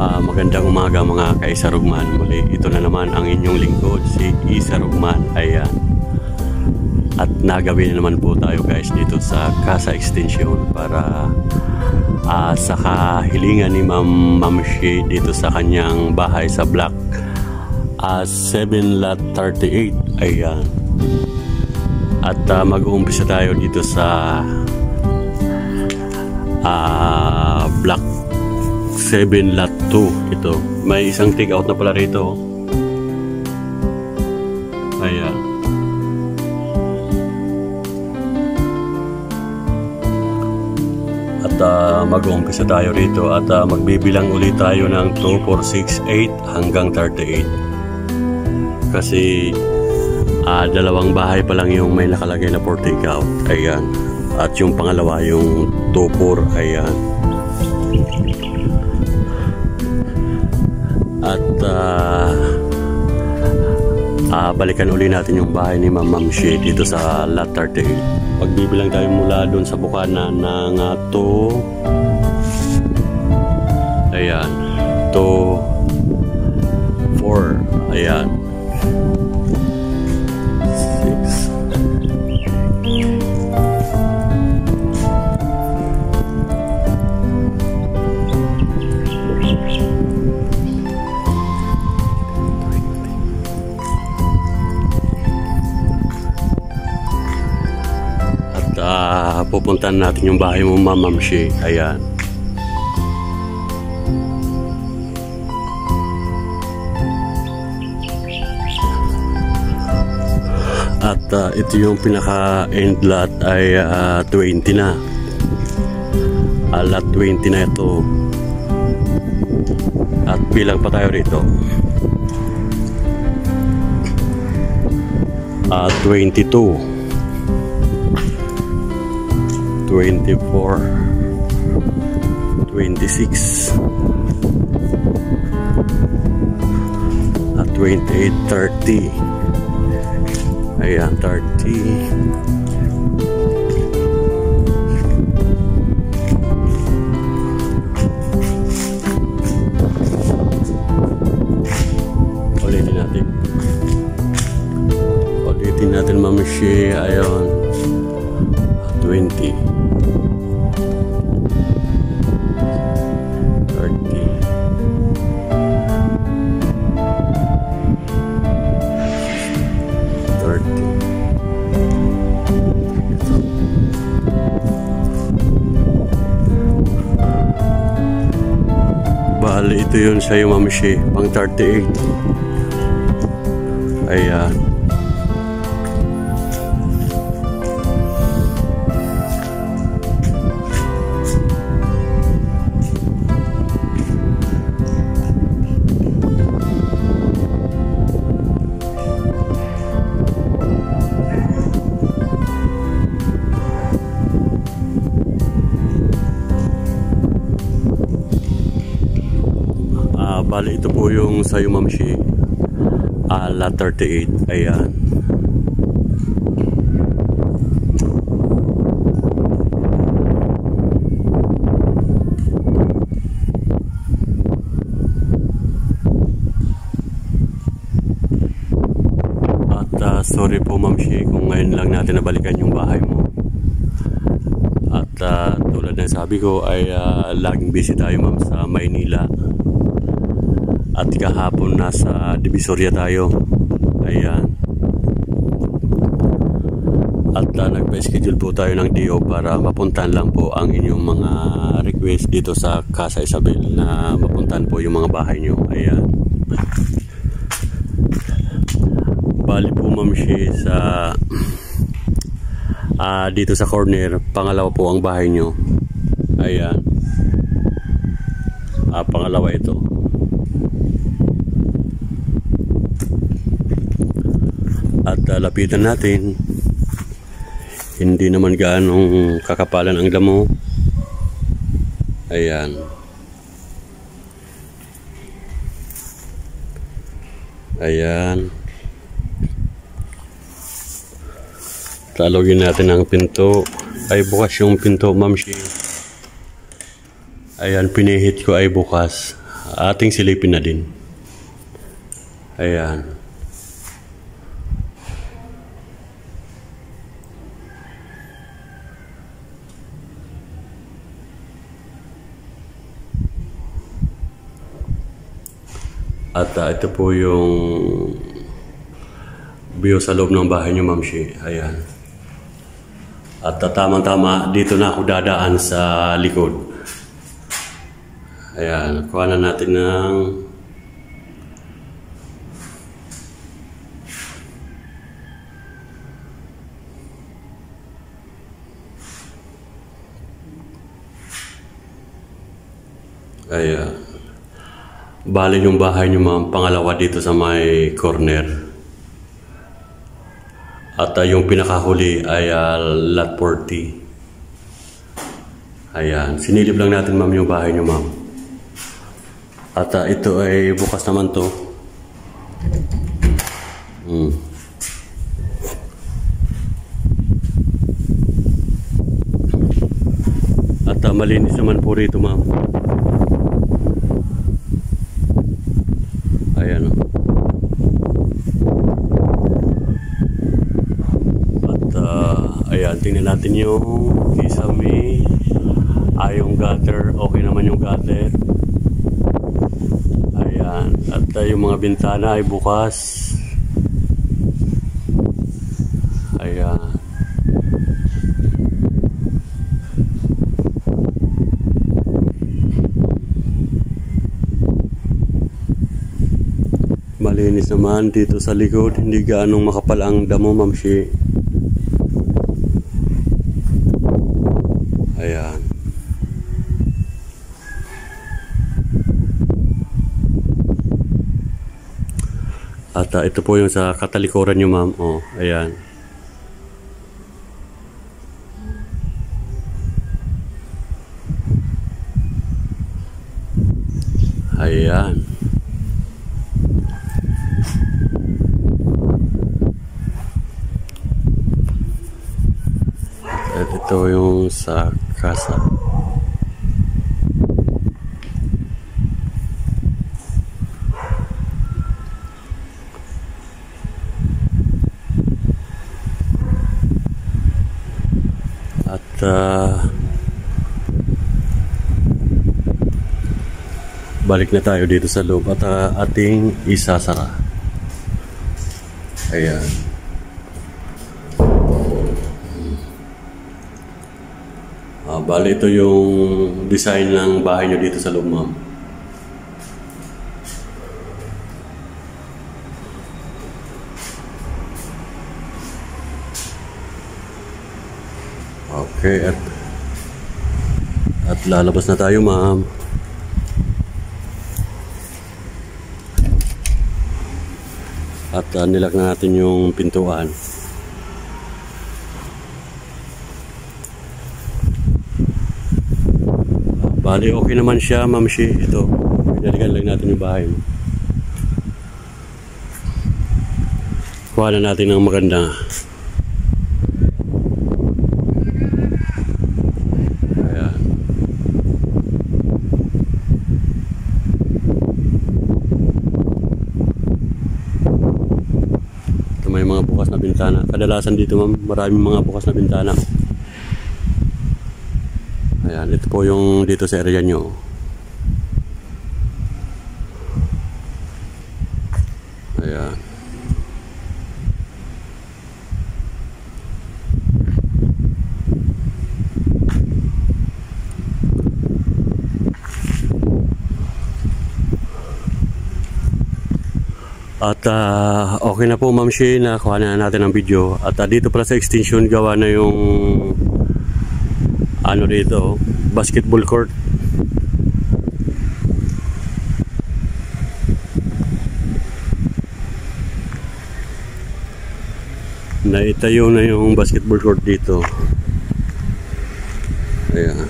Magandang umaga mga ka-Isa Rugman. Muli, ito na naman ang inyong lingkod, si Isa Rugman. Ayan. At nagabi na naman po tayo guys dito sa Casa Extension para sa kahilingan ni Ma'am Shi dito sa kanyang bahay sa block 7 lot 38. Ayan. At mag-uumpisa tayo dito sa block 7 lot 2. Ito, may isang take out na pala rito. Ayan. At mag-uumpisa tayo rito at magbibilang ulit tayo ng 2, 4, 6, 8 hanggang 38 kasi dalawang bahay pa lang yung may nakalagay na for take out. Ayan. At yung pangalawa yung 2, 4. Ayan. At balikan uli natin yung bahay ni Ma'am Shi dito sa lot 38. Pagbibilang tayo mula doon sa bukana ng 2. Ayan. 2, 4. Ayan. 6. Pupuntahan natin yung bahay mo Ma'am Shi. Ayan. At ito yung pinaka end lot ay 20 na. Lot 20 na ito. At bilang pa tayo rito. 22. 24, 26, 28, 30. Ayan, 30. Ulitin natin Ma'am Shi. Ayan, 20. 30. Bali, ito yun sa'yo Ma'am Shi, pang 38. Ayan. Bali, ito po yung sa'yo Ma'am Shi, lot 38. Ayan. At sorry po Ma'am Shi kung ngayon lang natin nabalikan yung bahay mo. At tulad ng sabi ko ay laging busy tayo Ma'am sa Maynila. At kahapon nasa Divisoria tayo. Ayan. At nagpa-schedule po tayo ng DO para mapuntahan lang po ang inyong mga request dito sa Casa Isabel na mapuntahan po yung mga bahay nyo. Ayan. Bali po Ma'am Shi sa dito sa corner, pangalawa po ang bahay nyo. Ayan. Pangalawa ito. At lapitan natin. Hindi naman gaanong kakapalan ang damo. Ayan. Ayan. Talogin natin ang pinto. Ay bukas yung pinto Ma'am Shi. Ayan, pinihit ko ay bukas. ating silipin na din. Ayan. At ito po yung view sa loob ng bahay niyo, Ma'am Shi. Ayan. At tamang-tama, dito na ako dadaan sa likod. Ayan. Kuha na natin ng ayan. Bali yung bahay niyo, Ma'am, pangalawa dito sa may corner. At yung pinakahuli ay lot 40. Ayan. Sinilip lang natin, Ma'am, yung bahay niyo, Ma'am. At ito ay bukas naman to. At malinis naman po rito, Ma'am. Ayan o. At ayan, tingnan natin yung kisame. Yung gutter, okay naman yung gutter. Ayan. At yung mga bintana ay bukas. Ayan. Malinis naman dito sa likod, hindi gaanong makapal ang damo, Ma'am Shi. Ayan. At ito po yung sa katalikuran nyo, Ma'am. Oh, ayan. Ayan. At ito yung sa kasa. At balik na tayo dito sa loob at ating isasara. Ayan. Bali ito yung design ng bahay nyo dito sa loob, Ma'am. Okay, at lalabas na tayo, Ma'am. At nilak na natin yung pintuan. Bali, okay naman siya, Ma'am Shi. Ito, pinalikan lang natin yung bahay. Kuha na natin ng maganda. Ayan. Ito may mga bukas na bintana. Kadalasan dito, Ma'am, maraming mga bukas na bintana. Ayan, ito po yung dito sa area nyo. Ayan. At okay na po, Ma'am Shi, nakuha na natin ang video. At dito pala sa extension gawa na yung ano dito, basketball court. Naitayo na yung basketball court dito. Ayan.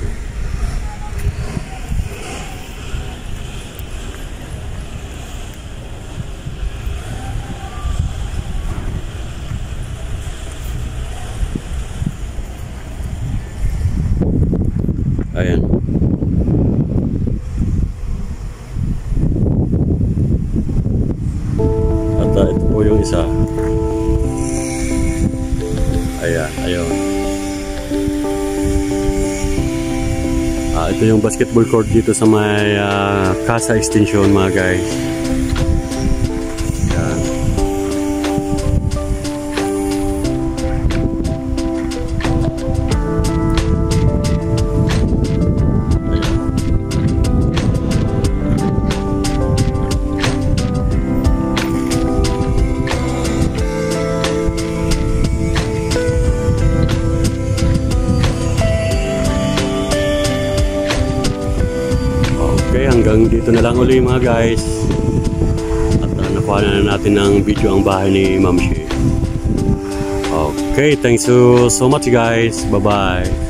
Ayan. yung isa. Ayan, ayun. Ito yung basketball court dito sa may Casa Extension mga guys. Ayan. Okay, hanggang dito na lang uli mga guys. At nakuha na natin ng video ang bahay ni Ma'am Shi. Okay, thanks so much guys. Bye-bye.